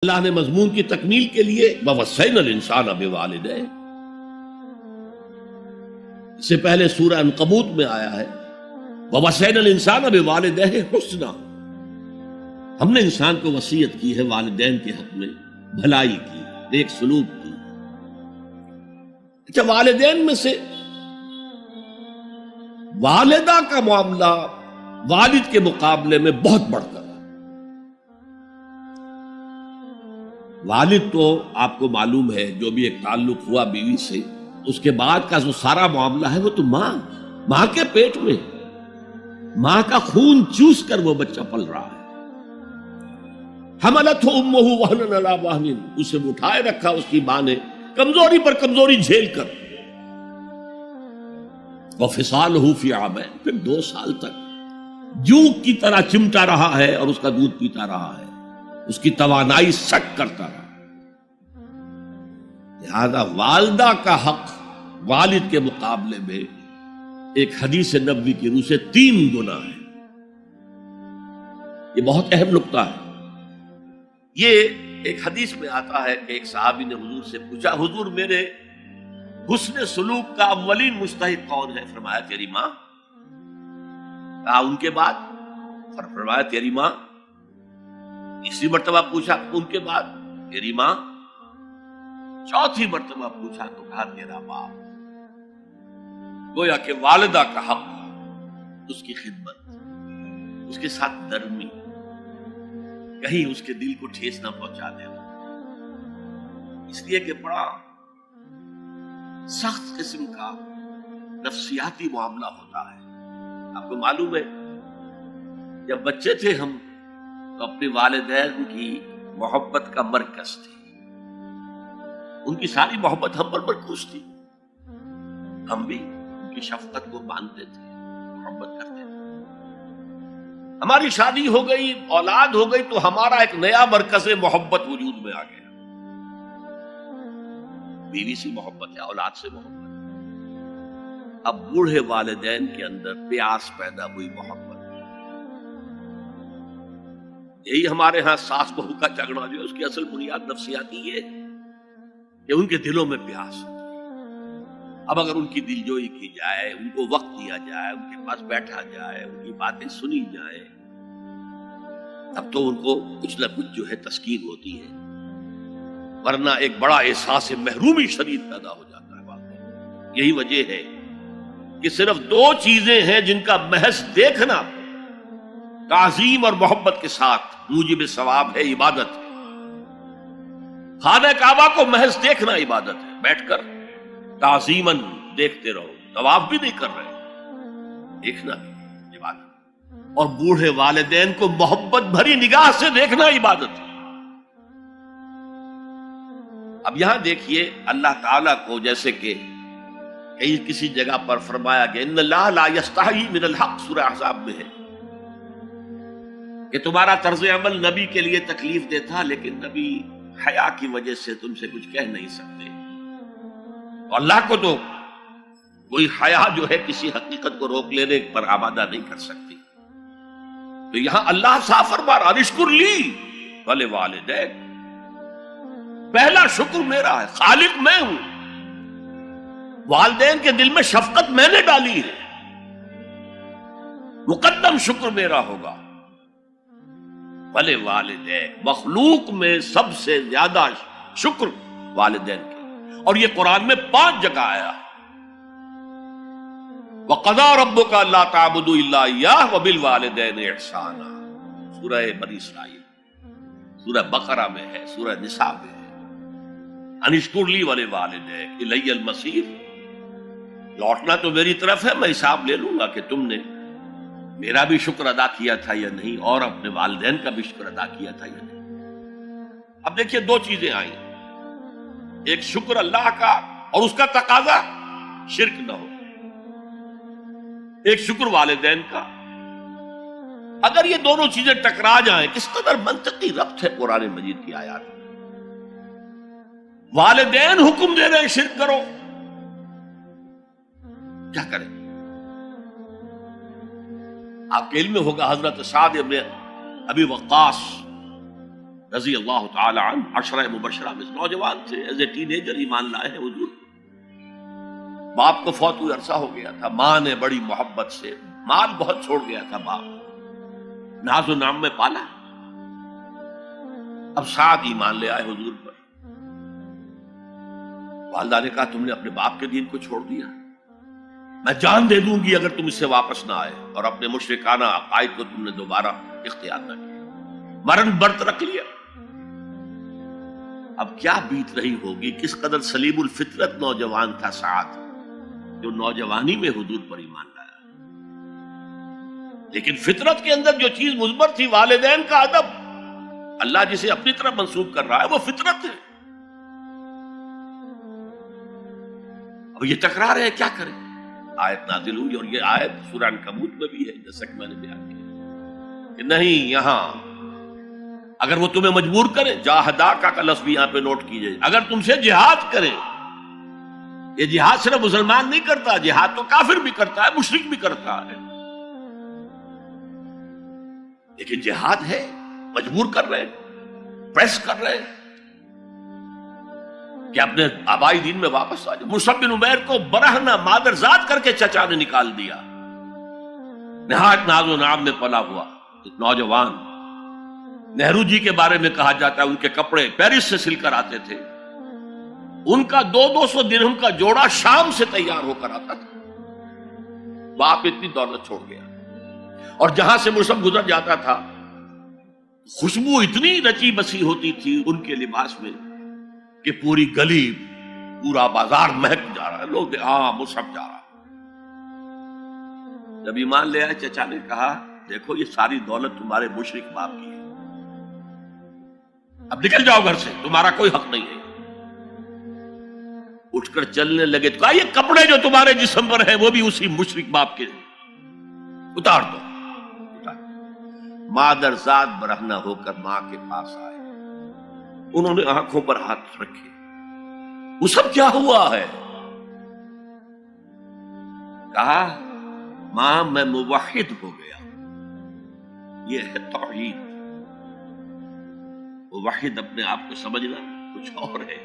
اللہ نے مضمون کی تکمیل کے لیے وَوَصَّيْنَا الْإِنسَانَ بِوَالِدَيْهِ، اس سے پہلے سورہ عنکبوت میں آیا ہے وَوَصَّيْنَا الْإِنسَانَ بِوَالِدَيْهِ حُسْنًا، ہم نے انسان کو وصیت کی ہے والدین کے حق میں بھلائی کی، نیک سلوک کی۔ اچھا، والدین میں سے والدہ کا معاملہ والد کے مقابلے میں بہت بڑھ کر، والد تو آپ کو معلوم ہے جو بھی ایک تعلق ہوا بیوی سے، اس کے بعد کا جو سارا معاملہ ہے وہ تو ماں کے پیٹ میں، ماں کا خون چوس کر وہ بچہ پل رہا ہے۔ حملتہ امہ وہنا علی وہن، اسے اٹھائے رکھا اس کی ماں نے کمزوری پر کمزوری جھیل کر، وفصالہ فی عامین، پھر 2 سال تک جوک کی طرح چمٹا رہا ہے اور اس کا دودھ پیتا رہا ہے، اس کی توانائی سٹ کرتا رہا۔ لہذا والدہ کا حق والد کے مقابلے میں ایک حدیث نبوی کی روح سے 3 گنا ہے۔ یہ بہت اہم نقطہ ہے۔ یہ ایک حدیث میں آتا ہے کہ ایک صحابی نے حضور سے پوچھا، حضور میرے حسن سلوک کا اولین مستحق کون ہے؟ فرمایا تیری ماں۔ کہا ان کے بعد؟ فرمایا تیری ماں۔ تیسری مرتبہ پوچھا ان کے بعد؟ تیری ماں۔ چوتھی مرتبہ پوچھا تو کہا تیرا باپ۔ گویا کہ والدہ کا حق، اس کی خدمت، اس کے ساتھ نرمی، کہیں اس کے دل کو ٹھیس نہ پہنچا دینا، اس لیے کہ بڑا سخت قسم کا نفسیاتی معاملہ ہوتا ہے۔ آپ کو معلوم ہے جب بچے تھے ہم تو اپنے والدین کی محبت کا مرکز تھے، ان کی ساری محبت ہم پر مرکوز تھی، ہم بھی ان کی شفقت کو مانتے تھے، محبت کرتے تھے۔ ہماری شادی ہو گئی، اولاد ہو گئی تو ہمارا ایک نیا مرکز محبت وجود میں آ گیا، بیوی سے محبت ہے، اولاد سے محبت ہے۔ اب بوڑھے والدین کے اندر پیاس پیدا ہوئی محبت، یہی ہمارے ہاں ساس بہو کا جھگڑا جو ہے اس کی اصل بنیاد نفسیاتی ہے کہ ان کے دلوں میں پیاس ہوتی ہے۔ اب اگر ان کی دلجوئی کی جائے، ان کو وقت دیا جائے، ان کے پاس بیٹھا جائے، ان کی باتیں سنی جائیں، تب تو ان کو کچھ نہ کچھ جو ہے تسکین ہوتی ہے، ورنہ ایک بڑا احساس محرومی شدید پیدا ہو جاتا ہے واقعی۔ یہی وجہ ہے کہ صرف 2 چیزیں ہیں جن کا محض دیکھنا تعظیم اور محبت کے ساتھ موجب ثواب ہے، عبادت ہے۔ خانہ کعبہ کو محض دیکھنا عبادت ہے، بیٹھ کر تعظیماً دیکھتے رہو، طواف بھی نہیں کر رہے، دیکھنا عبادت۔ اور بوڑھے والدین کو محبت بھری نگاہ سے دیکھنا عبادت ہے۔ اب یہاں دیکھیے اللہ تعالیٰ کو، جیسے کہ کسی جگہ پر فرمایا کہ ان اللہ لا یستحی من الحق، سورہ احزاب میں ہے کہ تمہارا طرز عمل نبی کے لیے تکلیف دہ تھا، لیکن نبی حیا کی وجہ سے تم سے کچھ کہہ نہیں سکتے۔ تو اللہ کو تو کوئی حیا جو ہے کسی حقیقت کو روک لینے پر آمادہ نہیں کر سکتی۔ تو یہاں اللہ صاف فرما رہا اشکر لی ولوالدیک، پہلا شکر میرا ہے، خالق میں ہوں، والدین کے دل میں شفقت میں نے ڈالی ہے، مقدم شکر میرا ہوگا۔ ولوالدیک، مخلوق میں سب سے زیادہ شکر والدین کے، اور یہ قرآن میں 5 جگہ آیا۔ وَقَضَىٰ رَبُّكَ أَلَّا تَعْبُدُوا إِلَّا إِيَّاهُ وَبِالْوَالِدَيْنِ إِحْسَانًا، سورہ بنی اسرائیل، سورہ بقرہ میں ہے، سورہ نساء میں ہے۔ ان اشکر لی ولوالدیک الی المصیر، لوٹنا تو میری طرف ہے، میں حساب لے لوں گا کہ تم نے میرا بھی شکر ادا کیا تھا یا نہیں، اور اپنے والدین کا بھی شکر ادا کیا تھا یا نہیں۔ اب دیکھیے 2 چیزیں آئیں، ایک شکر اللہ کا اور اس کا تقاضا شرک نہ ہو، ایک شکر والدین کا۔ اگر یہ دونوں چیزیں ٹکرا جائیں، کس قدر منطقی ربط ہے قرآن مجید کی آیات میں۔ والدین حکم دے رہے ہیں شرک کرو، کیا کریں؟ آپ کے علم میں ہوگا حضرت سعد ابن ابی وقاص رضی اللہ تعالی عنہ عشرہ مبشرہ میں نوجوان تھے، ایز اے ٹین ایجر ایمان لائے ہیں حضور۔ باپ کو فوت ہوئے عرصہ ہو گیا تھا، ماں نے بڑی محبت سے، مال بہت چھوڑ گیا تھا باپ، ناز و نام میں پالا۔ اب سعد ایمان لے آئے حضور پر۔ والدہ نے کہا تم نے اپنے باپ کے دین کو چھوڑ دیا، میں جان دے دوں گی اگر تم اس سے واپس نہ آئے، اور اپنے مشرکانہ عقائد کو تم نے دوبارہ اختیار نہ کیا، مرن برت رکھ لیا۔ اب کیا بیت رہی ہوگی، کس قدر سلیم الفطرت نوجوان تھا سعد، جو نوجوانی میں حضور پر ایمان لایا۔ لیکن فطرت کے اندر جو چیز مثبت تھی، والدین کا ادب، اللہ جسے اپنی طرف منسوب کر رہا ہے وہ فطرت ہے۔ اب یہ ٹکرا رہے ہیں، کیا کریں؟ آیت نازل ہوئی، اور یہ آیت سورہ عنکبوت میں بھی ہے، جیسا کہ میں نے بیان کیا کہ نہیں، یہاں اگر وہ تمہیں مجبور کریں، جاہداکا کا لفظ بھی یہاں پہ نوٹ کیجئے، اگر تم سے جہاد کریں، یہ جہاد صرف مسلمان نہیں کرتا، جہاد تو کافر بھی کرتا ہے، مشرک بھی کرتا ہے، لیکن جہاد ہے، مجبور کر رہے ہیں، پریس کر رہے ہیں کہ اپنے آبائی دین میں واپس آ جائے۔ مصعب بن عمیر کو برہنہ مادرزاد کر کے چچا نے نکال دیا، نہایت ناز و نام میں پلا ہوا ایک نوجوان۔ نہرو جی کے بارے میں کہا جاتا ہے ان کے کپڑے پیرس سے سل کر آتے تھے، ان کا 200 درہم کا جوڑا شام سے تیار ہو کر آتا تھا۔ باپ اتنی دولت چھوڑ گیا، اور جہاں سے مصعب گزر جاتا تھا خوشبو اتنی رچی بسی ہوتی تھی ان کے لباس میں کہ پوری گلی، پورا بازار مہک جا رہا ہے، لوگ ہاں مصعب جا رہا۔ جب ایمان لے آئے، چچا نے کہا دیکھو یہ ساری دولت تمہارے مشرک باپ کی ہے، اب نکل جاؤ گھر سے، تمہارا کوئی حق نہیں ہے۔ اٹھ کر چلنے لگے تو کہا یہ کپڑے جو تمہارے جسم پر ہیں وہ بھی اسی مشرک باپ کے، اتار دو۔ مادرزاد برہنہ ہو کر ماں کے پاس آئے، انہوں نے آنکھوں پر ہاتھ رکھے، وہ سب کیا ہوا ہے؟ کہا ماں میں موحد ہو گیا، یہ ہے توحید۔ موحد اپنے آپ کو سمجھنا کچھ اور ہے،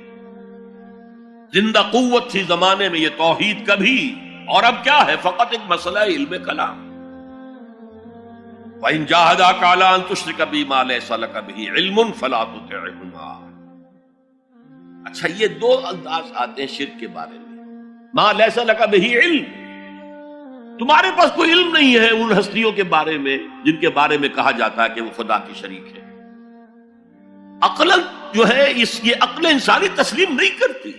زندہ قوت تھی زمانے میں یہ توحید کبھی، اور اب کیا ہے؟ فقط ایک مسئلہ ہے علم کلام۔ وَإِن جَاهَدَاكَ عَلَىٰ أَن تُشْرِكَ بِي مَا لَيْسَ لَكَ بِهِ عِلْمٌ فَلَا تُطِعْهُمَا۔ اچھا، یہ دو انداز آتے ہیں شرک کے بارے میں، مَا لَيْسَ لَكَ بِهِ علم، تمہارے پاس کوئی علم نہیں ہے ان ہستیوں کے بارے میں جن کے بارے میں کہا جاتا ہے کہ وہ خدا کی شریک ہے۔ عقل جو ہے یہ عقل انسانی تسلیم نہیں کرتی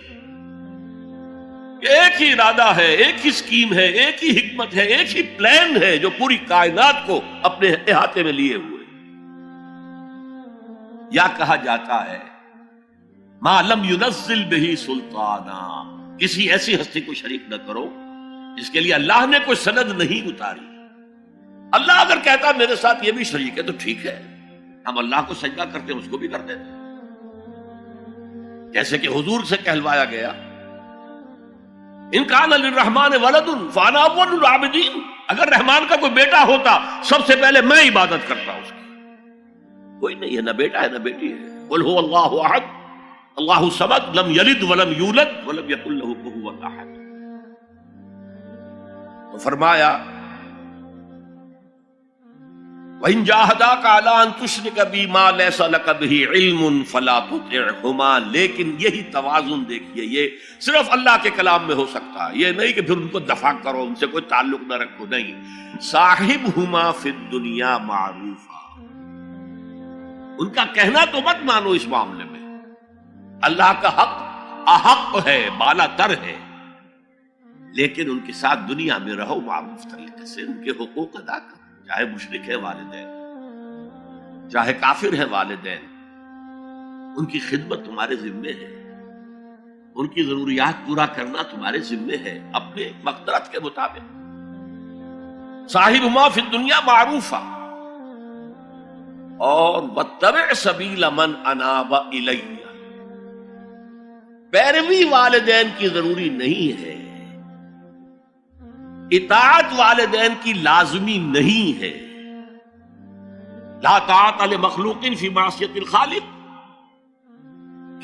کہ ایک ہی ارادہ ہے، ایک ہی اسکیم ہے، ایک ہی حکمت ہے، ایک ہی پلان ہے جو پوری کائنات کو اپنے احاطے میں لیے ہوئے۔ یا کہا جاتا ہے ما لم ينزل به سلطانا، کسی ایسی ہستی کو شریک نہ کرو جس کے لیے اللہ نے کوئی سند نہیں اتاری۔ اللہ اگر کہتا میرے ساتھ یہ بھی شریک ہے تو ٹھیک ہے، ہم اللہ کو سجدہ کرتے ہیں، اس کو بھی کر دیتے ہیں۔ جیسے کہ حضور سے کہلوایا گیا ان کان للرحمن ولد فانا اول العابدین، اگر رحمان کا کوئی بیٹا ہوتا سب سے پہلے میں عبادت کرتا اس کی۔ کوئی نہیں ہے، نہ بیٹا ہے نہ بیٹی ہے۔ قل هو اللہ احد اللہ الصمد لم یلد ولم یولد ولم یکن له کفوا احد۔ تو فرمایا وَإِن جَاهَدَاكَ عَلَىٰ أَن تُشْرِكَ بِي مَا لَيْسَ لَكَ بِهِ عِلْمٌ فَلَا تُطِعْهُمَا۔ لیکن یہی توازن دیکھیے، یہ صرف اللہ کے کلام میں ہو سکتا ہے، یہ نہیں کہ پھر ان کو دفاع کرو، ان سے کوئی تعلق نہ رکھو، نہیں۔ صاحبهما فی الدنیا معروفا، ان کا کہنا تو مت مانو اس معاملے میں، اللہ کا حق احق ہے، بالا تر ہے، لیکن ان کے ساتھ دنیا میں رہو معروف طریقے سے، ان کے حقوق ادا کرو، چاہے مشرک ہے والدین، چاہے کافر ہے والدین، ان کی خدمت تمہارے ذمے ہے، ان کی ضروریات پورا کرنا تمہارے ذمے ہے اپنے مقدرت کے مطابق۔ صاحبہما فی الدنیا معروفا، اور واتبع سبیل من اناب الی، پیروی والدین کی ضروری نہیں ہے، اطاعت والدین کی لازمی نہیں ہے۔ لا طاعت لمخلوق فی معصیت الخالق،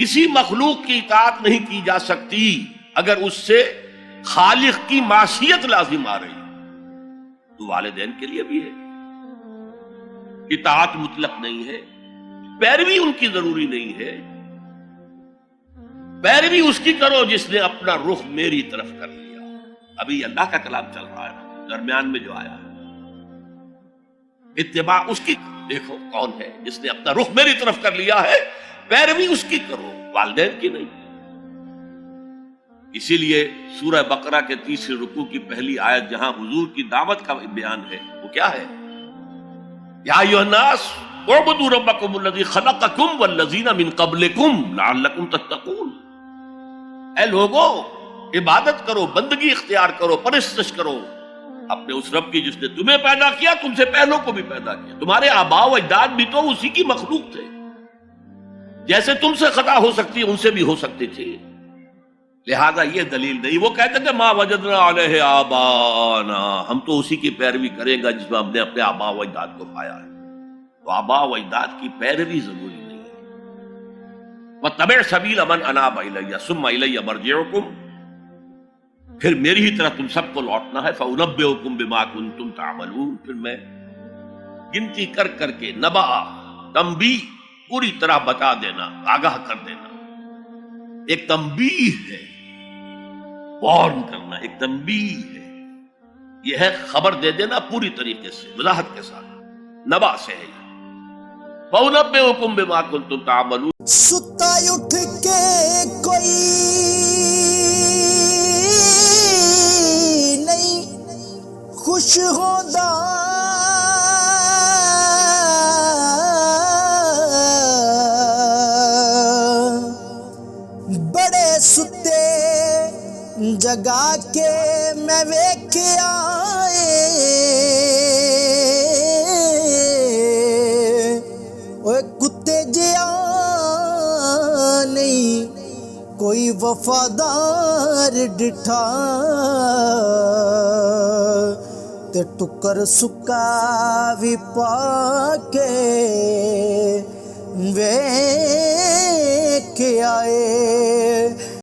کسی مخلوق کی اطاعت نہیں کی جا سکتی اگر اس سے خالق کی معصیت لازم آ رہی، تو والدین کے لیے بھی ہے۔ اطاعت مطلق نہیں ہے، پیروی ان کی ضروری نہیں ہے، پیروی اس کی کرو جس نے اپنا رخ میری طرف کر لیا۔ ابھی اللہ کا کلام چل رہا ہے، درمیان میں جو آیا، اتباع اس کی، دیکھو کون ہے جس نے اپنا رخ میری طرف کر لیا ہے، پیروی اس کی کرو، والدین کی نہیں۔ اسی لیے سورہ بقرہ کے تیسرے رکوع کی پہلی آیت جہاں حضور کی دعوت کا بیان ہے، وہ کیا ہے؟ یا ایھا الناس اعبدوا ربکم الذی خلقکم والذین من قبلکم لعلکم تتقون۔ اے لوگو، عبادت کرو، بندگی اختیار کرو، پرستش کرو اپنے اس رب کی جس نے تمہیں پیدا کیا، تم سے پہلوں کو بھی پیدا کیا۔ تمہارے آباء و اجداد بھی تو اسی کی مخلوق تھے، جیسے تم سے خطا ہو سکتی ان سے بھی ہو سکتی تھی، لہذا یہ دلیل نہیں۔ وہ کہتے تھے ما وجدنا علیہ آباءنا، ہم تو اسی کی پیروی کریں گا جس میں ہم نے اپنے آباء و اجداد کو پایا ہے۔ تو آباء و اجداد کی پیروی ضروری نہیں ہے۔ واتبع سبیل من اناب الی ثم الی مرجعکم، پھر میری ہی طرف تم سب کو لوٹنا ہے۔ فانبئکم بما کنتم تعملون، پھر میں گنتی کر کر کے نبا، تنبیہ، پوری طرح بتا دینا، آگاہ کر دینا۔ ایک تنبیہ ہے، وارن کرنا، ایک تنبیہ ہے، یہ ہے خبر دے دینا پوری طریقے سے، وضاحت کے ساتھ، نبا سے ہے۔ فَأُنَبِّئُكُم بِمَا كُنتُمْ تَعْمَلُونَ۔ ستا اٹھ کے کوئی نہیں خوش ہوتا، بڑے ستے جگا کے میں ویکھیا کتے جیا نہیں کوئی وفادار ڈٹھا، تے ٹکر سکا بھی پا کے ویکھ آئے۔